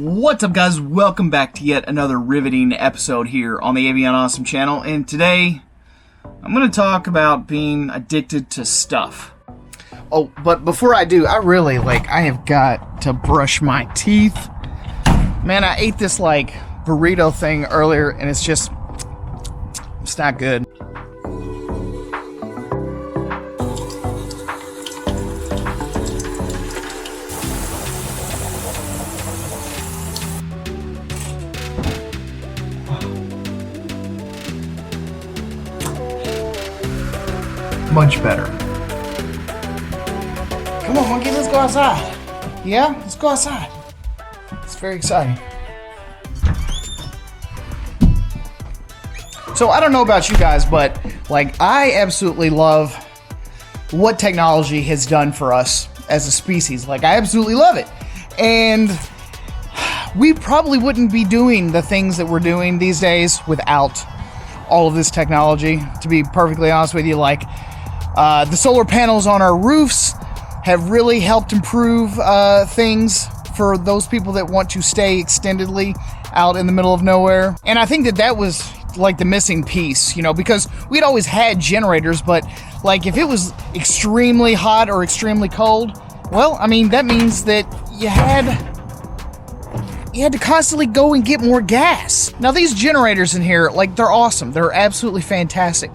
What's up, guys? Welcome back to yet another riveting episode here on the Avion Awesome channel, and today I'm going to talk about being addicted to stuff. Oh, but before I do, I have got to brush my teeth. Man, I ate this burrito thing earlier and it's not good. Much better. Come on, monkey, let's go outside. Yeah, let's go outside. It's very exciting. So I don't know about you guys, but I absolutely love what technology has done for us as a species. I absolutely love it. And we probably wouldn't be doing the things that we're doing these days without all of this technology, to be perfectly honest with you. The solar panels on our roofs have really helped improve things for those people that want to stay extendedly out in the middle of nowhere. And I think that was the missing piece, because we'd always had generators, but if it was extremely hot or extremely cold, well, I mean, that means that you had to constantly go and get more gas. Now, these generators in here, they're awesome. They're absolutely fantastic.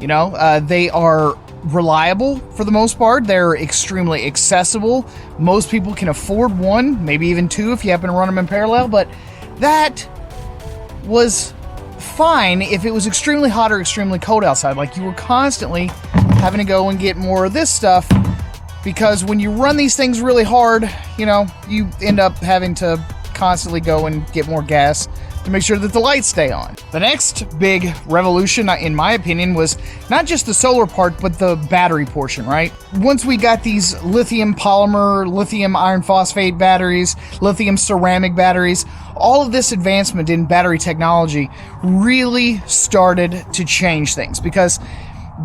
They are reliable for the most part. They're extremely accessible. Most people can afford one, maybe even two if you happen to run them in parallel, but that was fine if it was extremely hot or extremely cold outside. You were constantly having to go and get more of this stuff, because when you run these things really hard, you end up having to constantly go and get more gas to make sure that the lights stay on. The next big revolution, in my opinion, was not just the solar part, but the battery portion, right? Once we got these lithium polymer, lithium iron phosphate batteries, lithium ceramic batteries, all of this advancement in battery technology really started to change things, because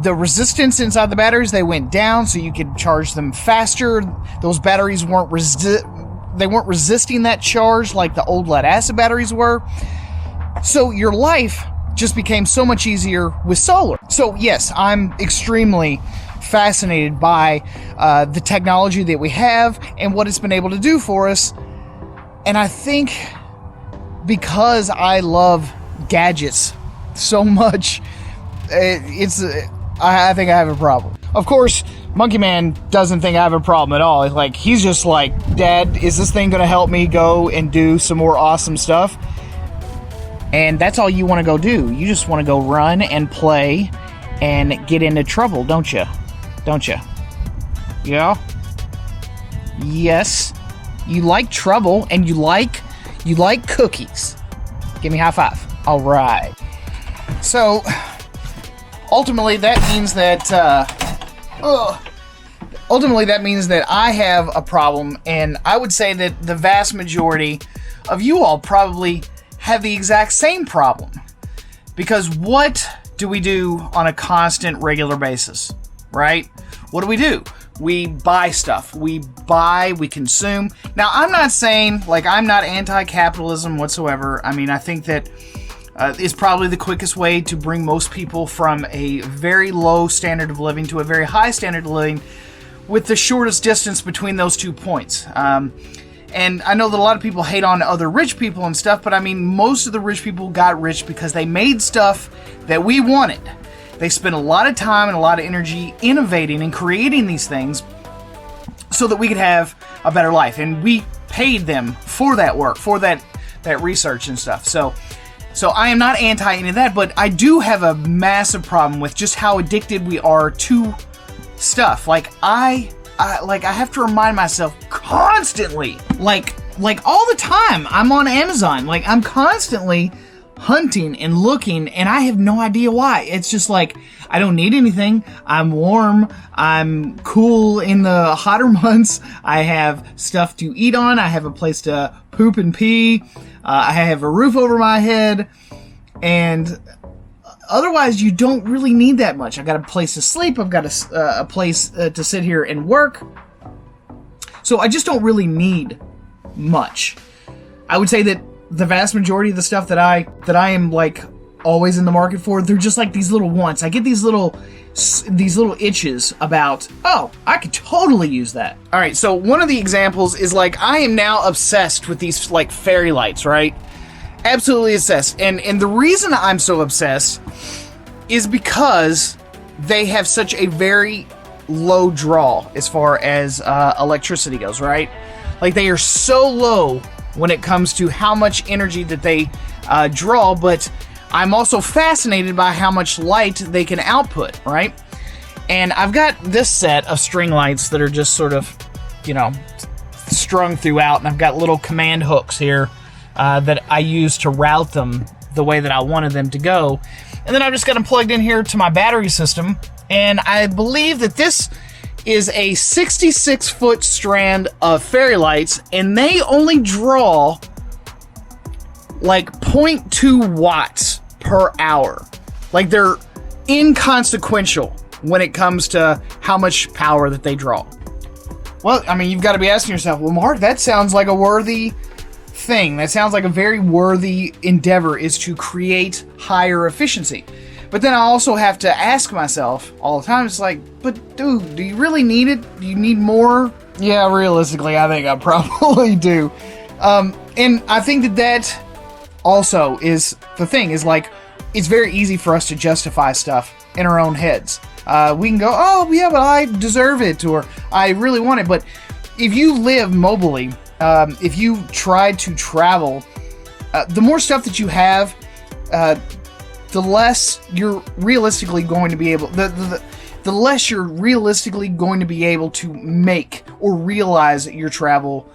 the resistance inside the batteries, they went down so you could charge them faster. Those batteries weren't resisting that charge like the old lead acid batteries were. So your life just became so much easier with solar. So yes, I'm extremely fascinated by the technology that we have and what it's been able to do for us. And I think because I love gadgets so much, I think I have a problem. Of course, Monkey Man doesn't think I have a problem at all. He's just Dad, is this thing going to help me go and do some more awesome stuff? And that's all you want to go do. You just want to go run and play and get into trouble, don't you? Don't you? Yeah? Yes. You like trouble, and you like cookies. Give me a high five. All right. So, ultimately, that means that I have a problem, and I would say that the vast majority of you all probably have the exact same problem. Because what do we do on a constant, regular basis, right? What do? We buy stuff. We consume. Now, I'm not saying, I'm not anti-capitalism whatsoever. I mean, I think that is probably the quickest way to bring most people from a very low standard of living to a very high standard of living, with the shortest distance between those 2 points. And I know that a lot of people hate on other rich people and stuff, but I mean, most of the rich people got rich because they made stuff that we wanted. They spent a lot of time and a lot of energy innovating and creating these things so that we could have a better life. And we paid them for that work, for that research and stuff. So I am not anti any of that, but I do have a massive problem with just how addicted we are to stuff. I have to remind myself constantly, all the time, I'm on Amazon. I'm constantly hunting and looking, and I have no idea why. It's just I don't need anything. I'm warm. I'm cool in the hotter months. I have stuff to eat on. I have a place to poop and pee. I have a roof over my head, and otherwise you don't really need that much. I've got a place to sleep. I've got a place to sit here and work. So I just don't really need much. I would say that the vast majority of the stuff that I am like always in the market for, they're just like these little wants. I get these little itches about, oh, I could totally use that. All right, so one of the examples is like I am now obsessed with these like fairy lights, right? Absolutely obsessed. And the reason I'm so obsessed is because they have such a very low draw as far as electricity goes, right? Like they are so low when it comes to how much energy that they draw, but I'm also fascinated by how much light they can output, right? And I've got this set of string lights that are just sort of, you know, strung throughout, and I've got little command hooks here that I use to route them the way that I wanted them to go. And then I've just got them plugged in here to my battery system, and I believe that this is a 66-foot strand of fairy lights, and they only draw like 0.2 watts per hour. Like they're inconsequential when it comes to how much power that they draw. Well, I mean, you've got to be asking yourself, well, Mark, that sounds like a worthy thing. That sounds like a very worthy endeavor, is to create higher efficiency. But then I also have to ask myself all the time, it's like, but dude, do you really need it? Do you need more? Yeah, realistically, I think I probably do. And I think that also is the thing, is like, it's very easy for us to justify stuff in our own heads. We can go, oh yeah, but I deserve it, or I really want it. But if you live mobily, if you try to travel, the more stuff that you have, the less you're realistically going to be able, the less you're realistically going to be able to make or realize your travel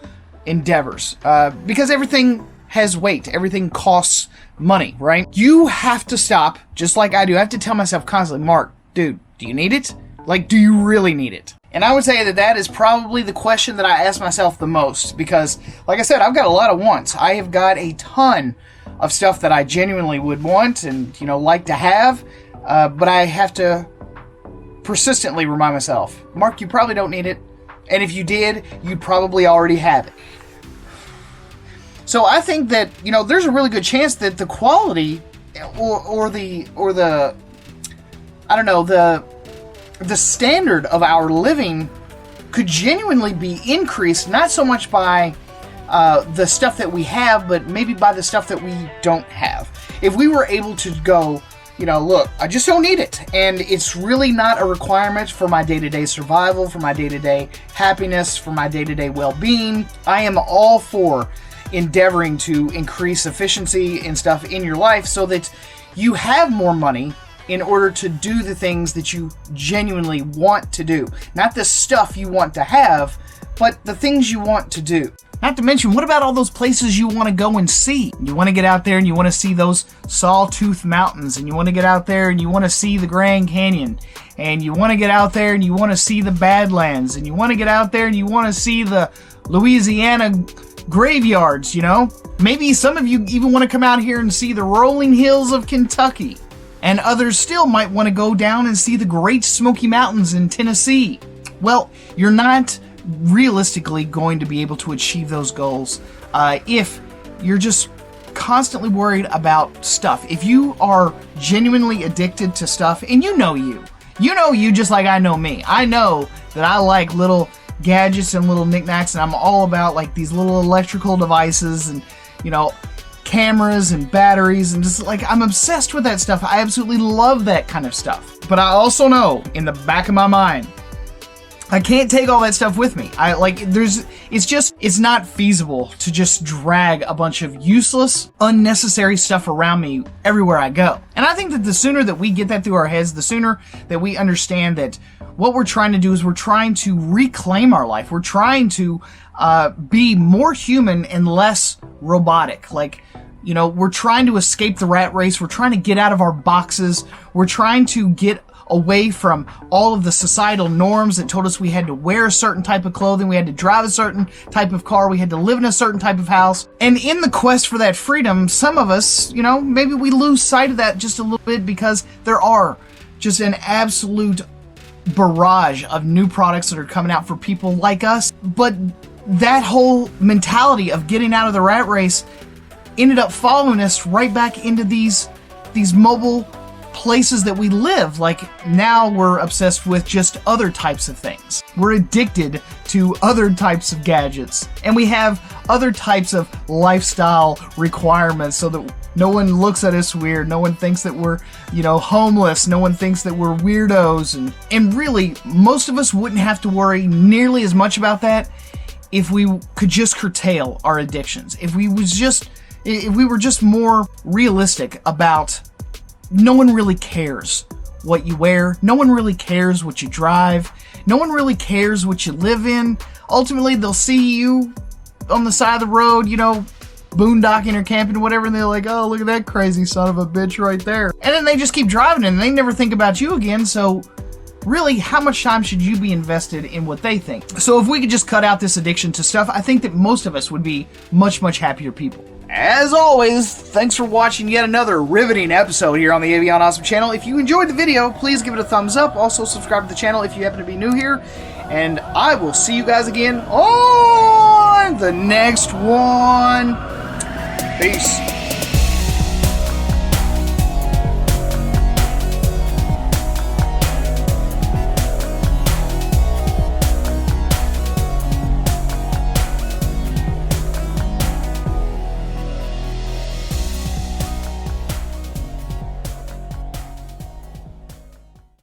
endeavors. Because everything has weight, everything costs money, right? You have to stop, just like I do. I have to tell myself constantly, Mark, dude, do you need it? Like, do you really need it? And I would say that that is probably the question that I ask myself the most, because, like I said, I've got a lot of wants. I have got a ton of stuff that I genuinely would want and, you know, like to have, but I have to persistently remind myself, Mark, you probably don't need it, and if you did, you'd probably already have it. So I think that, you know, there's a really good chance that the quality or the I don't know, the standard of our living could genuinely be increased, not so much by the stuff that we have, but maybe by the stuff that we don't have. If we were able to go, you know, look, I just don't need it, and it's really not a requirement for my day-to-day survival, for my day-to-day happiness, for my day-to-day well-being, I am all for endeavoring to increase efficiency and stuff in your life so that you have more money in order to do the things that you genuinely want to do. Not the stuff you want to have, but the things you want to do. Not to mention, what about all those places you want to go and see? You want to get out there and you want to see those Sawtooth Mountains, and you want to get out there and you want to see the Grand Canyon, and you want to get out there and you want to see the Badlands, and you want to get out there and you want to see the Louisiana graveyards, you know? Maybe some of you even want to come out here and see the rolling hills of Kentucky. And others still might want to go down and see the Great Smoky Mountains in Tennessee. Well, you're not realistically going to be able to achieve those goals if you're just constantly worried about stuff. If you are genuinely addicted to stuff, and you know you just like I know me. I know that I like little gadgets and little knickknacks, and I'm all about like these little electrical devices and, you know, cameras and batteries, and just like, I'm obsessed with that stuff. I absolutely love that kind of stuff. But I also know in the back of my mind, I can't take all that stuff with me. It's not feasible to just drag a bunch of useless, unnecessary stuff around me everywhere I go. And I think that the sooner that we get that through our heads, the sooner that we understand that what we're trying to do is we're trying to reclaim our life. We're trying to be more human and less robotic. Like, you know, we're trying to escape the rat race. We're trying to get out of our boxes. We're trying to get away from all of the societal norms that told us we had to wear a certain type of clothing, we had to drive a certain type of car, we had to live in a certain type of house. And in the quest for that freedom, some of us, you know, maybe we lose sight of that just a little bit because there are just an absolute barrage of new products that are coming out for people like us. But that whole mentality of getting out of the rat race ended up following us right back into these mobile places that we live. Like, now we're obsessed with just other types of things. We're addicted to other types of gadgets, and we have other types of lifestyle requirements so that no one looks at us weird, no one thinks that we're, homeless, no one thinks that we're weirdos, and really, most of us wouldn't have to worry nearly as much about that if we could just curtail our addictions. If we were just more realistic about, no one really cares what you wear, no one really cares what you drive, no one really cares what you live in. Ultimately, they'll see you on the side of the road, boondocking or camping or whatever, and they're like, oh, look at that crazy son of a bitch right there. And then they just keep driving and they never think about you again. So really, how much time should you be invested in what they think? So if we could just cut out this addiction to stuff, I think that most of us would be much, much happier people. As always, thanks for watching yet another riveting episode here on the Avion Awesome channel. If you enjoyed the video, please give it a thumbs up. Also, subscribe to the channel if you happen to be new here. And I will see you guys again on the next one. Peace.